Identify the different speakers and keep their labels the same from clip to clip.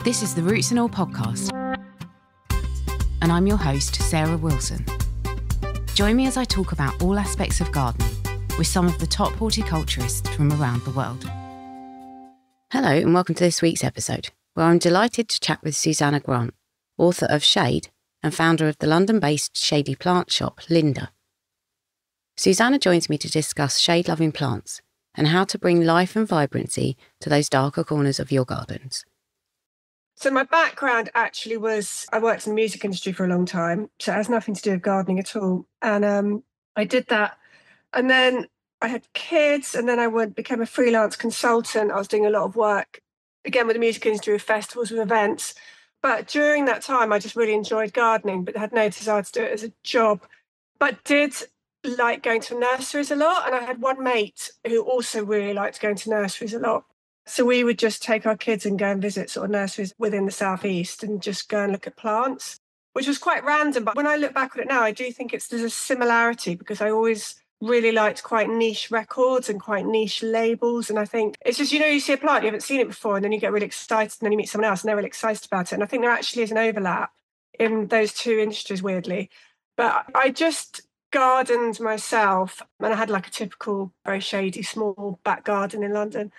Speaker 1: This is the Roots and All podcast, and I'm your host, Sarah Wilson. Join me as I talk about all aspects of gardening with some of the top horticulturists from around the world. Hello and welcome to this week's episode, where I'm delighted to chat with Susanna Grant, author of Shade and founder of the London-based shady plant shop, Linda. Susanna joins me to discuss shade-loving plants and how to bring life and vibrancy to those darker corners of your gardens.
Speaker 2: So my background actually was, I worked in the music industry for a long time, so it has nothing to do with gardening at all. And I did that. And then I had kids, and then I became a freelance consultant. I was doing a lot of work, again, with the music industry, with festivals, with events. But during that time, I just really enjoyed gardening, but had no desire to do it as a job. But did like going to nurseries a lot. And I had one mate who also really liked going to nurseries a lot. So we would just take our kids and go and visit sort of nurseries within the southeast and just go and look at plants, which was quite random. But when I look back on it now, I do think there's a similarity, because I always really liked quite niche records and quite niche labels. And I think it's just, you see a plant, you haven't seen it before, and then you get really excited, and then you meet someone else and they're really excited about it. And I think there actually is an overlap in those two industries, weirdly. But I just gardened myself, and I had like a typical, very shady, small back garden in London.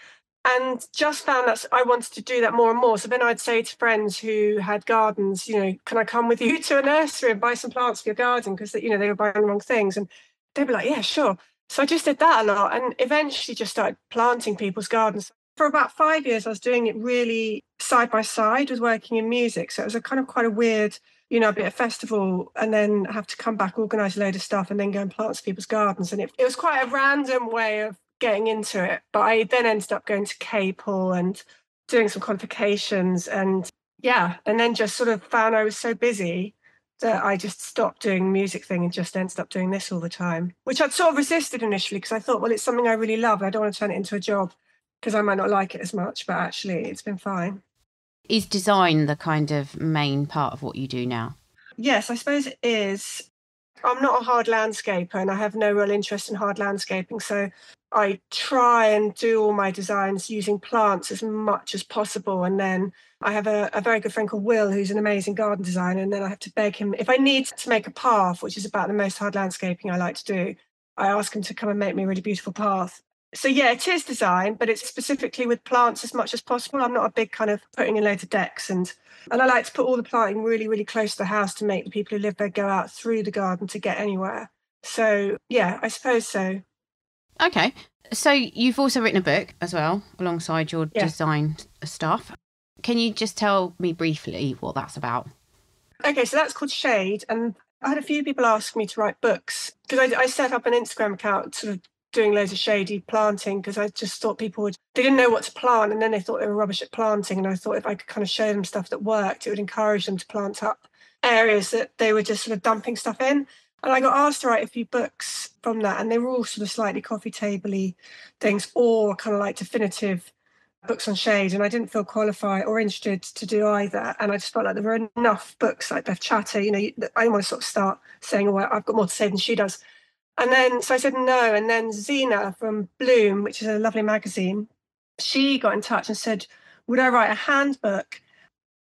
Speaker 2: And just found that I wanted to do that more and more. So then I'd say to friends who had gardens, can I come with you to a nursery and buy some plants for your garden? Because, they were buying the wrong things. And they'd be like, yeah, sure. So I just did that a lot, and eventually just started planting people's gardens. For about 5 years, I was doing it really side by side with working in music. So it was quite a weird, I'd be at a festival and then have to come back, organise a load of stuff, and then go and plant people's gardens. And it was quite a random way of getting into it. But I then ended up going to Capel and doing some qualifications, and then just sort of found I was so busy that I just stopped doing the music thing and just ended up doing this all the time, which I'd sort of resisted initially, because I thought, well, it's something I really love. I don't want to turn it into a job because I might not like it as much, but actually it's been fine.
Speaker 1: Is design the kind of main part of what you do now?
Speaker 2: Yes, I suppose it is. I'm not a hard landscaper, and I have no real interest in hard landscaping. So I try and do all my designs using plants as much as possible. And then I have a very good friend called Will, who's an amazing garden designer. And then I have to beg him, if I need to make a path, which is about the most hard landscaping I like to do, I ask him to come and make me a really beautiful path. So it is design, but it's specifically with plants as much as possible. I'm not a big kind of putting in loads of decks, and I like to put all the planting really, really close to the house to make the people who live there go out through the garden to get anywhere. So, I suppose so.
Speaker 1: Okay. So you've also written a book as well, alongside your design stuff. Can you just tell me briefly what that's about?
Speaker 2: Okay, so that's called Shade. And I had a few people ask me to write books, because I set up an Instagram account sort of doing loads of shady planting, because I just thought they didn't know what to plant, and then they thought they were rubbish at planting. And I thought if I could kind of show them stuff that worked, it would encourage them to plant up areas that they were just sort of dumping stuff in. And I got asked to write a few books from that, and they were all sort of slightly coffee table-y things, or kind of like definitive books on shade. And I didn't feel qualified or interested to do either. And I just felt like there were enough books like Beth Chatter, I didn't want to sort of start saying, oh, I've got more to say than she does. And then, so I said no. And then Zena from Bloom, which is a lovely magazine, she got in touch and said, would I write a handbook?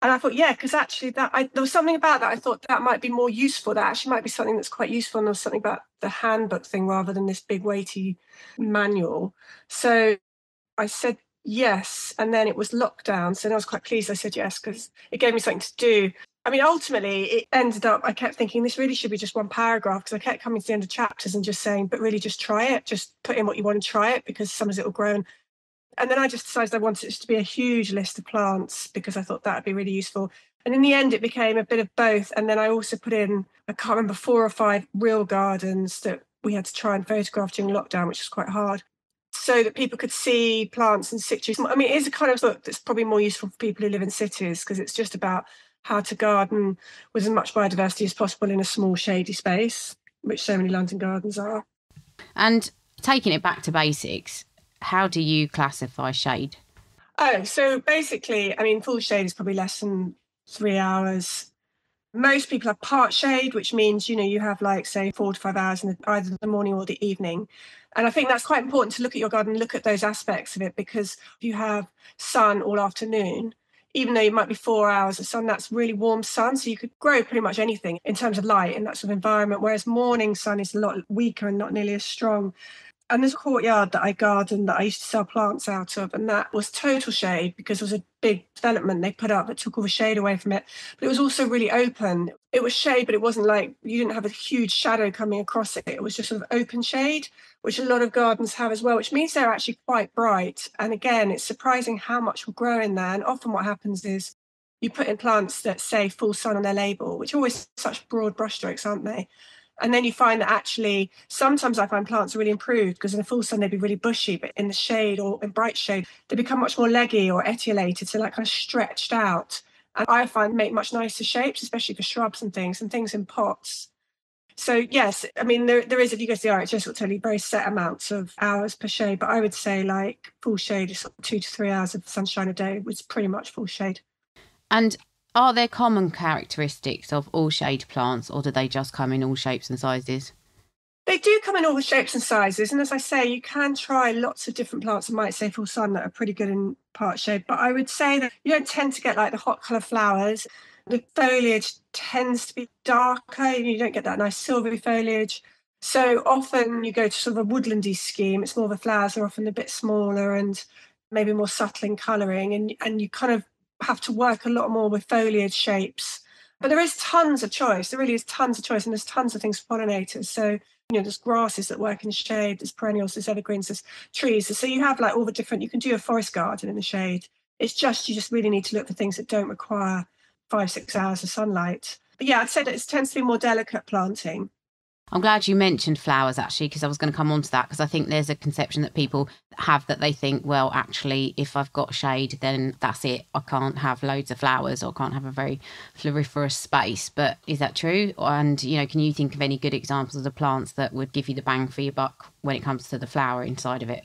Speaker 2: And I thought, because actually there was something about that. I thought that might be more useful. That actually might be something that's quite useful. And there was something about the handbook thing rather than this big weighty manual. So I said yes. And then it was lockdown. So I was quite pleased I said yes, because it gave me something to do. I mean, ultimately, it ended up, I kept thinking this really should be just one paragraph, because I kept coming to the end of chapters and just saying, but really just try it. Just put in what you want to try it, because sometimes it will grow. And then I just decided I wanted it to be a huge list of plants, because I thought that would be really useful. And in the end, it became a bit of both. And then I also put in, I can't remember, 4 or 5 real gardens that we had to try and photograph during lockdown, which was quite hard, so that people could see plants in situ. I mean, it is a kind of book that's probably more useful for people who live in cities, because it's just about how to garden with as much biodiversity as possible in a small shady space, which so many London gardens are.
Speaker 1: And taking it back to basics, how do you classify shade?
Speaker 2: Oh, so basically, I mean, full shade is probably less than 3 hours. Most people have part shade, which means, you have like, say, 4 to 5 hours in either the morning or the evening. And I think that's quite important to look at your garden, look at those aspects of it, because if you have sun all afternoon, even though it might be 4 hours of sun, that's really warm sun. So you could grow pretty much anything in terms of light in that sort of environment, whereas morning sun is a lot weaker and not nearly as strong. And there's a courtyard that I gardened that I used to sell plants out of, and that was total shade because it was a big development they put up that took all the shade away from it. But it was also really open. It was shade, but it wasn't like you didn't have a huge shadow coming across it. It was just sort of open shade, which a lot of gardens have as well, which means they're actually quite bright. And again, it's surprising how much will grow in there. And often what happens is you put in plants that say full sun on their label, which are always such broad brushstrokes, aren't they? And then you find that actually, sometimes I find plants are really improved because in the full sun they'd be really bushy, but in the shade or in bright shade, they become much more leggy or etiolated, so like kind of stretched out. And I find make much nicer shapes, especially for shrubs and things in pots. So yes, I mean, there is, if you go to the RHS, it'll tell you very set amounts of hours per shade, but I would say like full shade is 2 to 3 hours of sunshine a day, which is pretty much full shade.
Speaker 1: And are there common characteristics of all shade plants, or do they just come in all shapes and sizes?
Speaker 2: They do come in all the shapes and sizes. And as I say, you can try lots of different plants that might say full sun that are pretty good in part shade. But I would say that you don't tend to get like the hot colour flowers. The foliage tends to be darker. You don't get that nice silvery foliage. So often you go to sort of a woodlandy scheme. It's more the flowers are often a bit smaller and maybe more subtle in colouring. And you kind of have to work a lot more with foliage shapes. But there is tons of choice. There really is tons of choice. And there's tons of things for pollinators. So there's grasses that work in shade, there's perennials, there's evergreens, there's trees. So you have like all the different, you can do a forest garden in the shade. It's just, you just really need to look for things that don't require 5-6 hours of sunlight. But yeah, I'd say that it tends to be more delicate planting.
Speaker 1: I'm glad you mentioned flowers, actually, because I was going to come on to that, because I think there's a conception that people have that they think, well, actually, if I've got shade, then that's it. I can't have loads of flowers or can't have a very floriferous space. But is that true? And, can you think of any good examples of the plants that would give you the bang for your buck when it comes to the flower inside of it?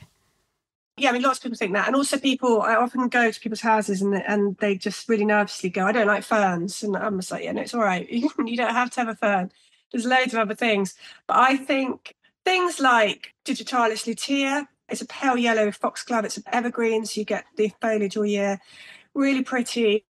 Speaker 2: Yeah, I mean, lots of people think that. And also I often go to people's houses and they just really nervously go, I don't like ferns. And I'm just like, yeah, no, it's all right. You don't have to have a fern. There's loads of other things. But I think things like digitalis lutea, it's a pale yellow foxglove, it's an evergreen, so you get the foliage all year. Really pretty,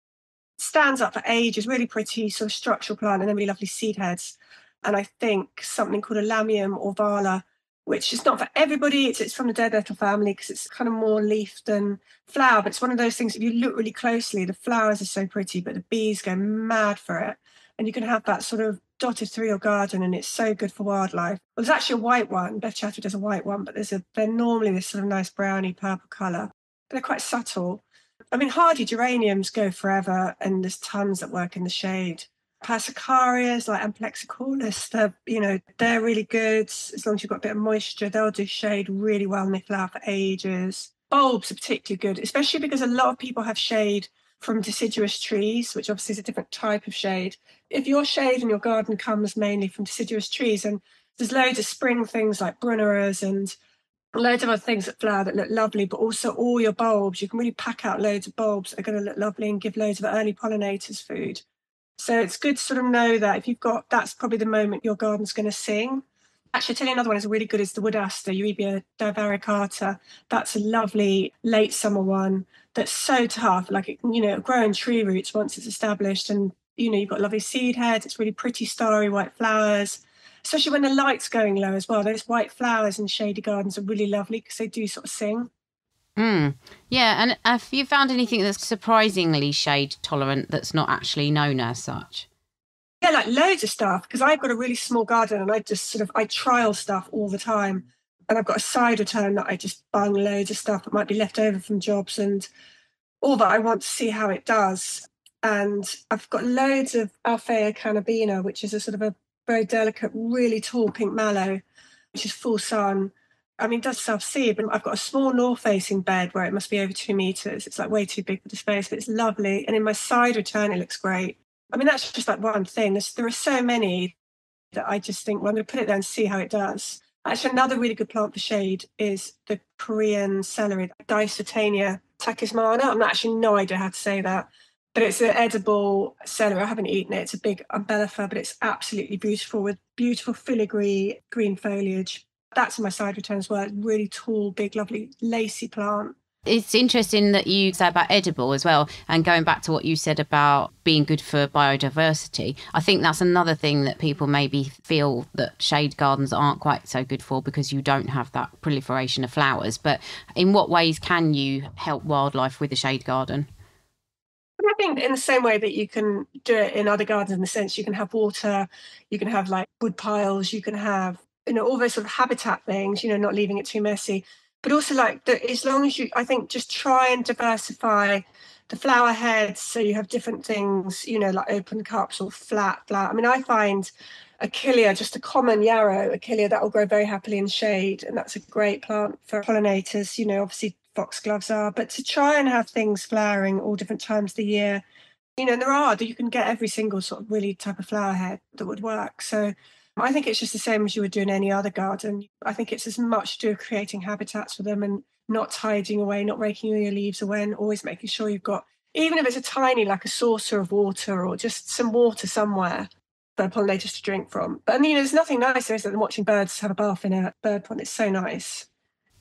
Speaker 2: stands up for ages, really pretty sort of structural plant, and then really lovely seed heads. And I think something called a lamium or vala, which is not for everybody. It's from the dead nettle family because it's kind of more leaf than flower. But it's one of those things, if you look really closely, the flowers are so pretty, but the bees go mad for it. And you can have that sort of dotted through your garden, and it's so good for wildlife. Well, there's actually a white one. Beth Chatwood does a white one, but they're normally this sort of nice browny purple colour. They're quite subtle. I mean, hardy geraniums go forever, and there's tons that work in the shade. Persicarias like Amplexicornis, they're really good. As long as you've got a bit of moisture, they'll do shade really well and they flower for ages. Bulbs are particularly good, especially because a lot of people have shade from deciduous trees, which obviously is a different type of shade. If your shade in your garden comes mainly from deciduous trees, and there's loads of spring things like brunnera's and loads of other things that flower that look lovely, but also all your bulbs, you can really pack out loads of bulbs that are going to look lovely and give loads of early pollinators food. So it's good to sort of know that if you've got, that's probably the moment your garden's going to sing. Actually, I'll tell you another one is really good is the wood aster, Eurybia divaricata. That's a lovely late summer one that's so tough. Like, it'll grow in tree roots once it's established. And, you've got lovely seed heads. It's really pretty starry white flowers, especially when the light's going low as well. Those white flowers in shady gardens are really lovely because they do sort of sing.
Speaker 1: Yeah, and have you found anything that's surprisingly shade tolerant that's not actually known as such?
Speaker 2: Yeah, like loads of stuff, because I've got a really small garden and I trial stuff all the time. And I've got a cider turn that I just bung loads of stuff that might be left over from jobs and all that. I want to see how it does. And I've got loads of Alphea cannabina, which is a sort of a very delicate, really tall pink mallow, which is full sun. I mean, it does self-seed, but I've got a small north-facing bed where it must be over 2 meters. It's like way too big for the space, but it's lovely. And in my cider turn, it looks great. I mean, that's just like one thing. There are so many that I just think, well, I'm going to put it there and see how it does. Actually, another really good plant for shade is the Korean celery, Dicetania takismana. I'm actually no idea how to say that, but it's an edible celery. I haven't eaten it. It's a big umbellifer, but it's absolutely beautiful with beautiful filigree green foliage. That's in my side return as well. Really tall, big, lovely, lacy plant.
Speaker 1: It's interesting that you say about edible as well, and going back to what you said about being good for biodiversity. I think that's another thing that people maybe feel that shade gardens aren't quite so good for, because you don't have that proliferation of flowers. But in what ways can you help wildlife with a shade garden?
Speaker 2: I think in the same way that you can do it in other gardens, in the sense you can have water, you can have like wood piles, you can have, all those sort of habitat things, not leaving it too messy. But also like as long as you, I think, just try and diversify the flower heads, so you have different things, like open cups or flat. I mean, I find Achillea, just a common yarrow Achillea, that will grow very happily in shade, and that's a great plant for pollinators. Obviously foxgloves are, but to try and have things flowering all different times of the year, and you can get every single sort of really type of flower head that would work. So I think it's just the same as you would do in any other garden. I think it's as much to do with creating habitats for them and not tidying away, not raking all your leaves away, and always making sure you've got, even if it's a tiny, like a saucer of water or just some water somewhere for pollinators to drink from. But there's nothing nicer, is it, than watching birds have a bath in a bird pond. It's so nice.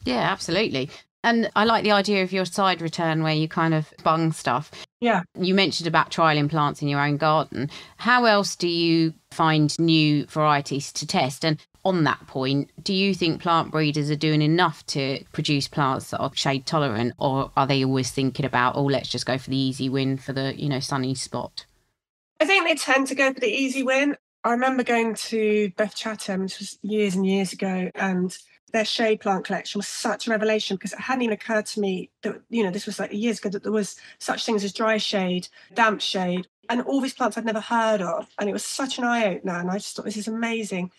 Speaker 1: Yeah, absolutely. And I like the idea of your side return where you kind of bung stuff.
Speaker 2: Yeah.
Speaker 1: You mentioned about trialing plants in your own garden. How else do you find new varieties to test? And on that point, do you think plant breeders are doing enough to produce plants that are shade tolerant, or are they always thinking about, oh, let's just go for the easy win for the, sunny spot?
Speaker 2: I think they tend to go for the easy win. I remember going to Beth Chatham, this was years and years ago, and their shade plant collection was such a revelation, because it hadn't even occurred to me that, this was like years ago, that there was such things as dry shade, damp shade, and all these plants I'd never heard of. And it was such an eye-opener, and I just thought, this is amazing.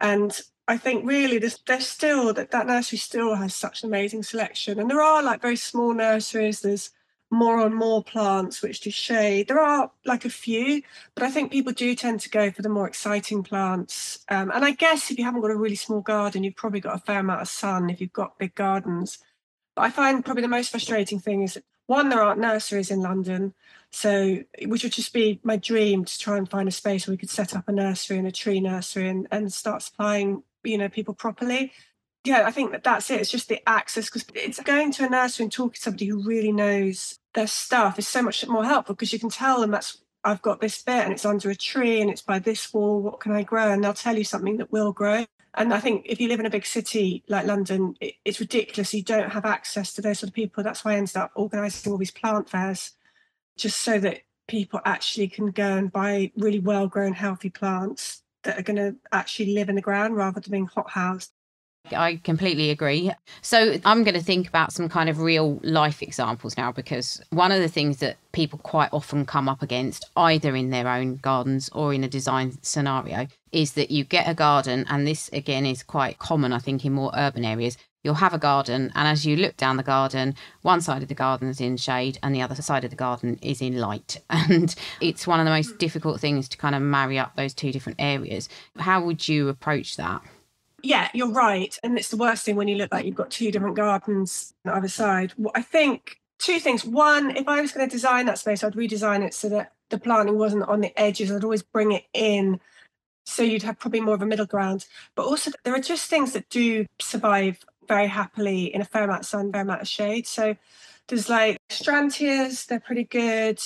Speaker 2: And I think really there's still, that nursery still has such an amazing selection. And there are like very small nurseries, there's more and more plants which do shade. There are like a few, but I think people do tend to go for the more exciting plants. And I guess if you haven't got a really small garden, you've probably got a fair amount of sun if you've got big gardens. But I find probably the most frustrating thing is, one, there aren't nurseries in London. So, which would just be my dream, to try and find a space where we could set up a nursery and a tree nursery and start supplying, people properly. Yeah, I think that's it. It's just the access, because it's going to a nursery and talking to somebody who really knows their stuff is so much more helpful, because you can tell them, I've got this bit and it's under a tree and it's by this wall, what can I grow? And they'll tell you something that will grow. And I think if you live in a big city like London, it's ridiculous. You don't have access to those sort of people. That's why I ended up organising all these plant fairs, just so that people actually can go and buy really well-grown, healthy plants that are going to actually live in the ground rather than being hothoused.
Speaker 1: I completely agree. So I'm going to think about some kind of real life examples now, because one of the things that people quite often come up against, either in their own gardens or in a design scenario, is that you get a garden, and this again is quite common, I think, in more urban areas. You'll have a garden, and as you look down the garden, one side of the garden is in shade and the other side of the garden is in light. And it's one of the most difficult things to kind of marry up those two different areas. How would you approach that?
Speaker 2: Yeah, you're right. And it's the worst thing when you look like you've got two different gardens on either side. I think two things. One, if I was going to design that space, I'd redesign it so that the planting wasn't on the edges. I'd always bring it in, so you'd have probably more of a middle ground. But also, there are just things that do survive very happily in a fair amount of sun, fair amount of shade. So there's like Strantias, they're pretty good.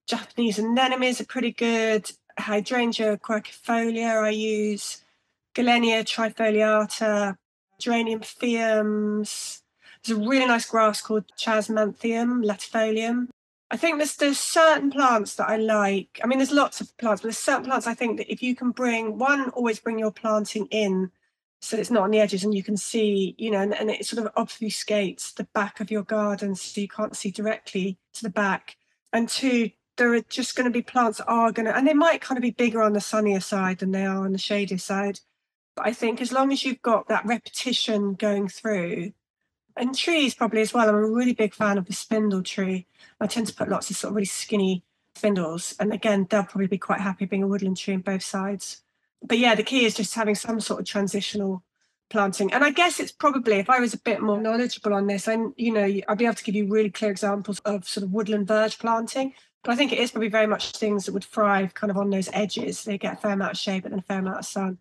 Speaker 2: Japanese anemones are pretty good. Hydrangea quercifolia I use. Galenia trifoliata, geranium phaeums. There's a really nice grass called Chasmanthium latifolium. I think there's certain plants that I like. I mean, there's lots of plants, but there's certain plants I think that if you can always bring your planting in so it's not on the edges and you can see, and it sort of obfuscates the back of your garden so you can't see directly to the back. And two, there are just going to be plants that are going to, and they might kind of be bigger on the sunnier side than they are on the shadier side. But I think as long as you've got that repetition going through, and trees probably as well. I'm a really big fan of the spindle tree. I tend to put lots of sort of really skinny spindles. And again, they'll probably be quite happy being a woodland tree on both sides. But yeah, the key is just having some sort of transitional planting. And I guess it's probably, if I was a bit more knowledgeable on this, I'd be able to give you really clear examples of sort of woodland verge planting. But I think it is probably very much things that would thrive kind of on those edges. They get a fair amount of shade, but then a fair amount of sun.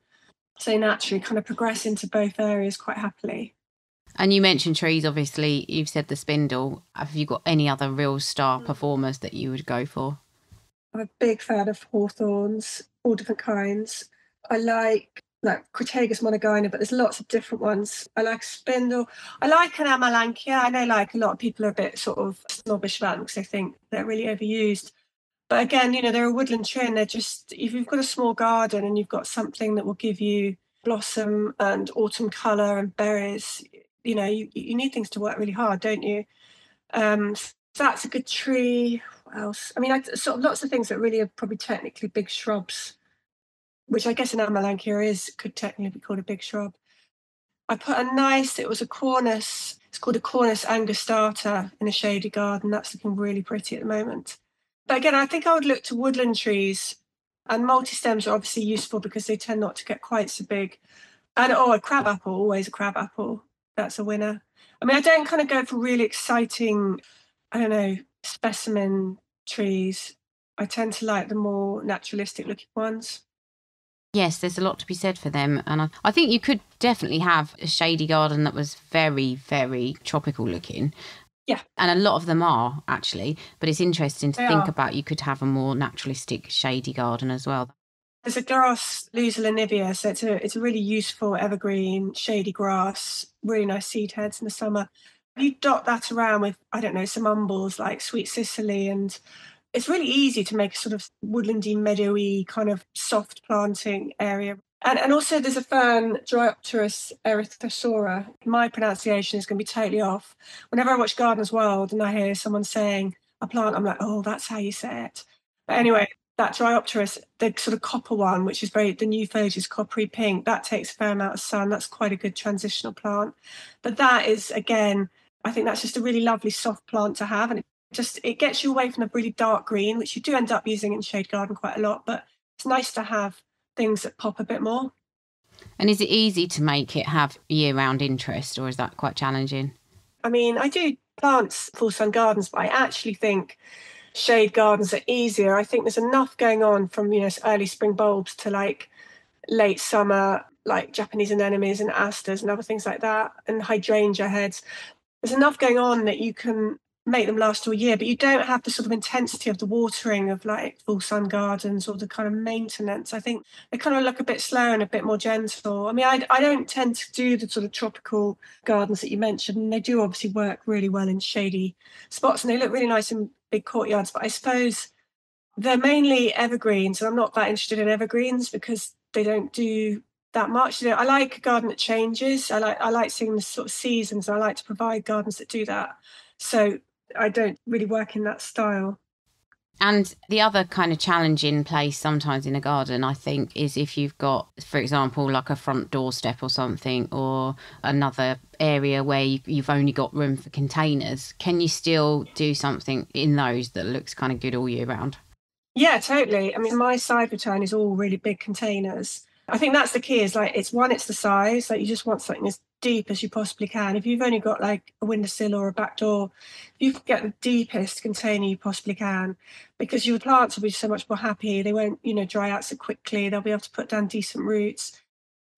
Speaker 2: So naturally kind of progress into both areas quite happily.
Speaker 1: And you mentioned trees, obviously. You've said the spindle. Have you got any other real star performers that you would go for?
Speaker 2: I'm a big fan of hawthorns, all different kinds. I like Crataegus monogyna, but there's lots of different ones. I like spindle. I like an Amalanthia. I know like a lot of people are a bit sort of snobbish about them because they think they're really overused. But again, they're a woodland tree and they're just, if you've got a small garden and you've got something that will give you blossom and autumn colour and berries, you need things to work really hard, don't you? So that's a good tree. What else? I mean, sort of lots of things that really are probably technically big shrubs, which I guess an Amelanchier could technically be called a big shrub. I put it was a cornus, it's called a cornus angustata in a shady garden. That's looking really pretty at the moment. But again, I think I would look to woodland trees, and multi-stems are obviously useful because they tend not to get quite so big. And a crabapple, always a crabapple. That's a winner. I mean, I don't kind of go for really exciting, I don't know, specimen trees. I tend to like the more naturalistic looking ones.
Speaker 1: Yes, there's a lot to be said for them. And I think you could definitely have a shady garden that was very, very tropical looking.
Speaker 2: Yeah.
Speaker 1: And a lot of them are, actually. But it's interesting to think
Speaker 2: are.
Speaker 1: about. You could have a more naturalistic shady garden as well.
Speaker 2: There's a grass, Lusa lanivia, so it's a really useful evergreen shady grass, really nice seed heads in the summer. You dot that around with, I don't know, some umbels like Sweet Cicely, and it's really easy to make a sort of woodlandy, meadowy kind of soft planting area. And also there's a fern, Dryopteris erythrosaura. My pronunciation is going to be totally off. Whenever I watch Gardeners World and I hear someone saying a plant, I'm like, oh, that's how you say it. But anyway, that Dryopteris, the sort of copper one, which is the new foliage is coppery pink, that takes a fair amount of sun. That's quite a good transitional plant. But that is, again, I think that's just a really lovely soft plant to have. And it gets you away from the really dark green, which you do end up using in shade garden quite a lot. But it's nice to have things that pop a bit more.
Speaker 1: And is it easy to make it have year-round interest, or is that quite challenging?
Speaker 2: I mean, I do plants full sun gardens, but I actually think shade gardens are easier. I think there's enough going on from early spring bulbs to like late summer, like Japanese anemones and asters and other things like that, and hydrangea heads. There's enough going on that you can make them last all year, but you don't have the sort of intensity of the watering of like full sun gardens or the kind of maintenance. I think they kind of look a bit slower and a bit more gentle. I mean, I don't tend to do the sort of tropical gardens that you mentioned, and they do obviously work really well in shady spots and they look really nice in big courtyards, but I suppose they're mainly evergreens, and I'm not that interested in evergreens because they don't do that much. I like a garden that changes. I like seeing the sort of seasons. I like to provide gardens that do that. So I don't really work in that style.
Speaker 1: And the other kind of challenging place sometimes in a garden, I think, is if you've got, for example, like a front doorstep or something, or another area where you've only got room for containers. Can you still do something in those that looks kind of good all year round?
Speaker 2: Yeah, totally. I mean, my side return is all really big containers. I think that's the key is like, it's the size, like you just want something as deep as you possibly can. If you've only got like a windowsill or a back door, you can get the deepest container you possibly can because your plants will be so much more happy. They won't, dry out so quickly. They'll be able to put down decent roots.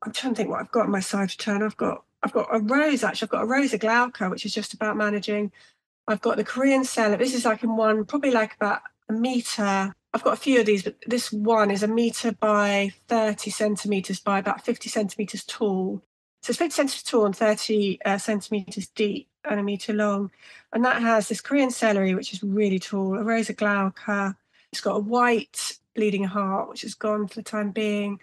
Speaker 2: I'm trying to think what I've got in my side return. I've got a rose, actually. I've got a Rosa glauca, which is just about managing. I've got the Korean celery. This is like in one, probably like about a metre. I've got a few of these, but this one is a metre by 30 centimetres by about 50 centimetres tall. So it's 50 centimetres tall and 30 centimetres deep and a metre long. And that has this Korean celery, which is really tall, a Rosa glauca. It's got a white bleeding heart, which is gone for the time being.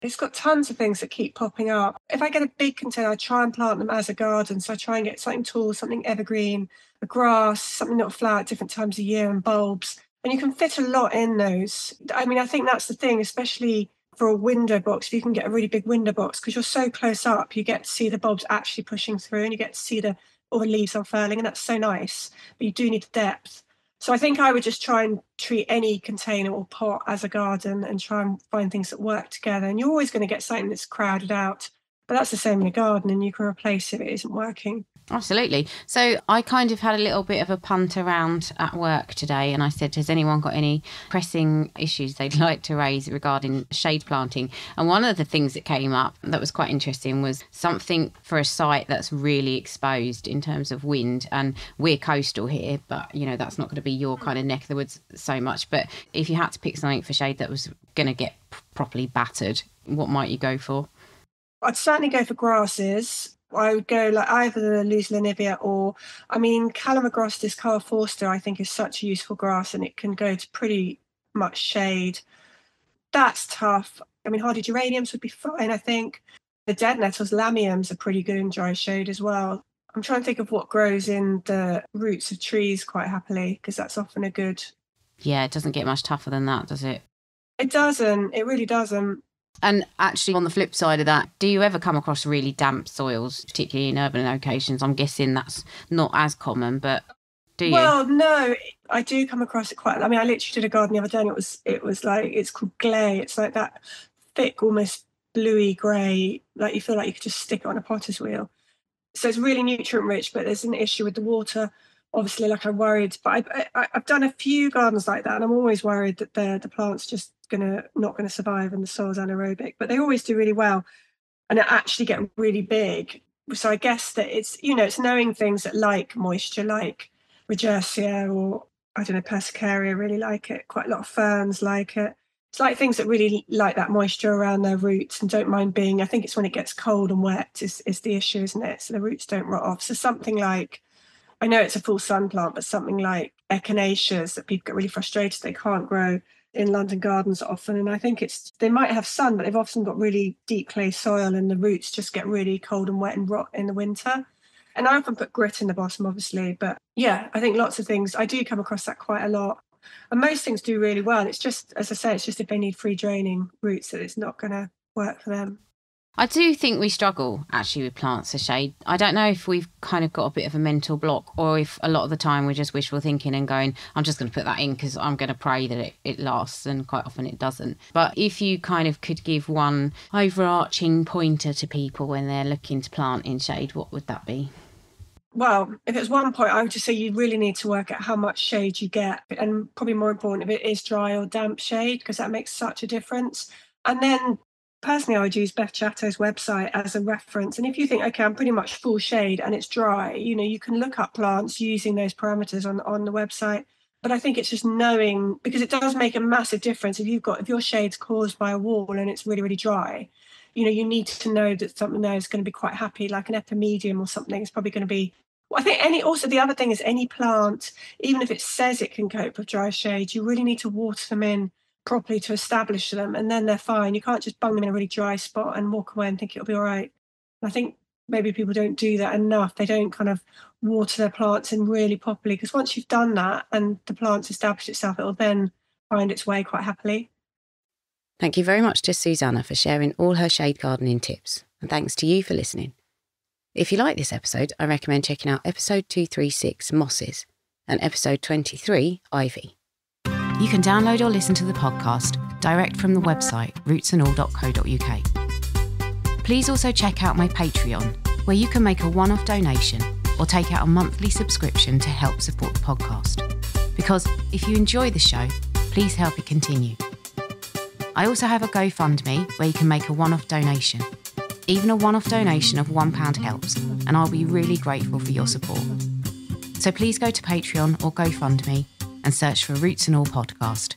Speaker 2: It's got tons of things that keep popping up. If I get a big container, I try and plant them as a garden. So I try and get something tall, something evergreen, a grass, something that will flower at different times of year, and bulbs. And you can fit a lot in those. I mean, I think that's the thing, especially for a window box, if you can get a really big window box, because you're so close up, you get to see the bulbs actually pushing through and you get to see all the leaves unfurling, and that's so nice. But you do need the depth. So I think I would just try and treat any container or pot as a garden and try and find things that work together. And you're always going to get something that's crowded out. But that's the same in a garden, and you can replace if it isn't working.
Speaker 1: Absolutely. So I kind of had a little bit of a punt around at work today, and I said, has anyone got any pressing issues they'd like to raise regarding shade planting? And one of the things that came up that was quite interesting was something for a site that's really exposed in terms of wind. And we're coastal here, but, you know, that's not going to be your kind of neck of the woods so much. But if you had to pick something for shade that was going to get properly battered, what might you go for?
Speaker 2: I'd certainly go for grasses. I would go like either the loose Lanivia or, I mean, Calamagrostis Carl Forster, I think is such a useful grass and it can go to pretty much shade. That's tough. I mean, hardy geraniums would be fine, I think. The dead nettles, lamiums, are pretty good in dry shade as well. I'm trying to think of what grows in the roots of trees quite happily, because that's often a good...
Speaker 1: Yeah, it doesn't get much tougher than that, does it?
Speaker 2: It doesn't. It really doesn't.
Speaker 1: And actually, on the flip side of that, do you ever come across really damp soils, particularly in urban locations? I'm guessing that's not as common, but do you?
Speaker 2: Well, no, I do come across it quite. I mean, I literally did a garden the other day, and it was like, it's called gley. It's like that thick, almost bluey grey, like you feel like you could just stick it on a potter's wheel. So it's really nutrient rich, but there's an issue with the water. Obviously, like I'm worried, but I've done a few gardens like that, and I'm always worried that the plant's just not gonna survive and the soil's anaerobic. But they always do really well, and it actually get really big. So I guess that it's, you know, it's knowing things that like moisture, like Regersia or I don't know, Persicaria really like it. Quite a lot of ferns like it. It's like things that really like that moisture around their roots and don't mind being. I think it's when it gets cold and wet is the issue, isn't it? So the roots don't rot off. So something like, I know it's a full sun plant, but something like echinaceas that people get really frustrated they can't grow in London gardens often. And I think they might have sun, but they've often got really deep clay soil and the roots just get really cold and wet and rot in the winter. And I often put grit in the bottom, obviously. But yeah, I think lots of things, I do come across that quite a lot. And most things do really well. It's just, as I say, it's just if they need free draining roots that it's not going to work for them.
Speaker 1: I do think we struggle actually with plants for shade. I don't know if we've kind of got a bit of a mental block or if a lot of the time we're just wishful thinking and going, I'm just going to put that in because I'm going to pray that it lasts, and quite often it doesn't. But if you kind of could give one overarching pointer to people when they're looking to plant in shade, what would that be?
Speaker 2: Well, if it's one point, I would just say you really need to work out how much shade you get, and probably more important, if it is dry or damp shade, because that makes such a difference. And then personally, I would use Beth Chatto's website as a reference. And if you think, okay, I'm pretty much full shade and it's dry, you know, you can look up plants using those parameters on the website. But I think it's just knowing, because it does make a massive difference if your shade's caused by a wall and it's really, really dry. You know, you need to know that something there is going to be quite happy, like an epimedium or something. It's probably going to be. Well, I think also the other thing is any plant, even if it says it can cope with dry shade, you really need to water them in properly to establish them, and then they're fine. You can't just bung them in a really dry spot and walk away and think it'll be all right. I think maybe people don't do that enough. They don't kind of water their plants in really properly, because once you've done that and the plant's established itself, it'll then find its way quite happily.
Speaker 1: Thank you very much to Susanna for sharing all her shade gardening tips, and thanks to you for listening. If you like this episode, I recommend checking out episode 236, Mosses, and episode 23, Ivy. You can download or listen to the podcast direct from the website rootsandall.co.uk. Please also check out my Patreon, where you can make a one-off donation or take out a monthly subscription to help support the podcast. Because if you enjoy the show, please help it continue. I also have a GoFundMe where you can make a one-off donation. Even a one-off donation of £1 helps, and I'll be really grateful for your support. So please go to Patreon or GoFundMe and search for Roots and All Podcast.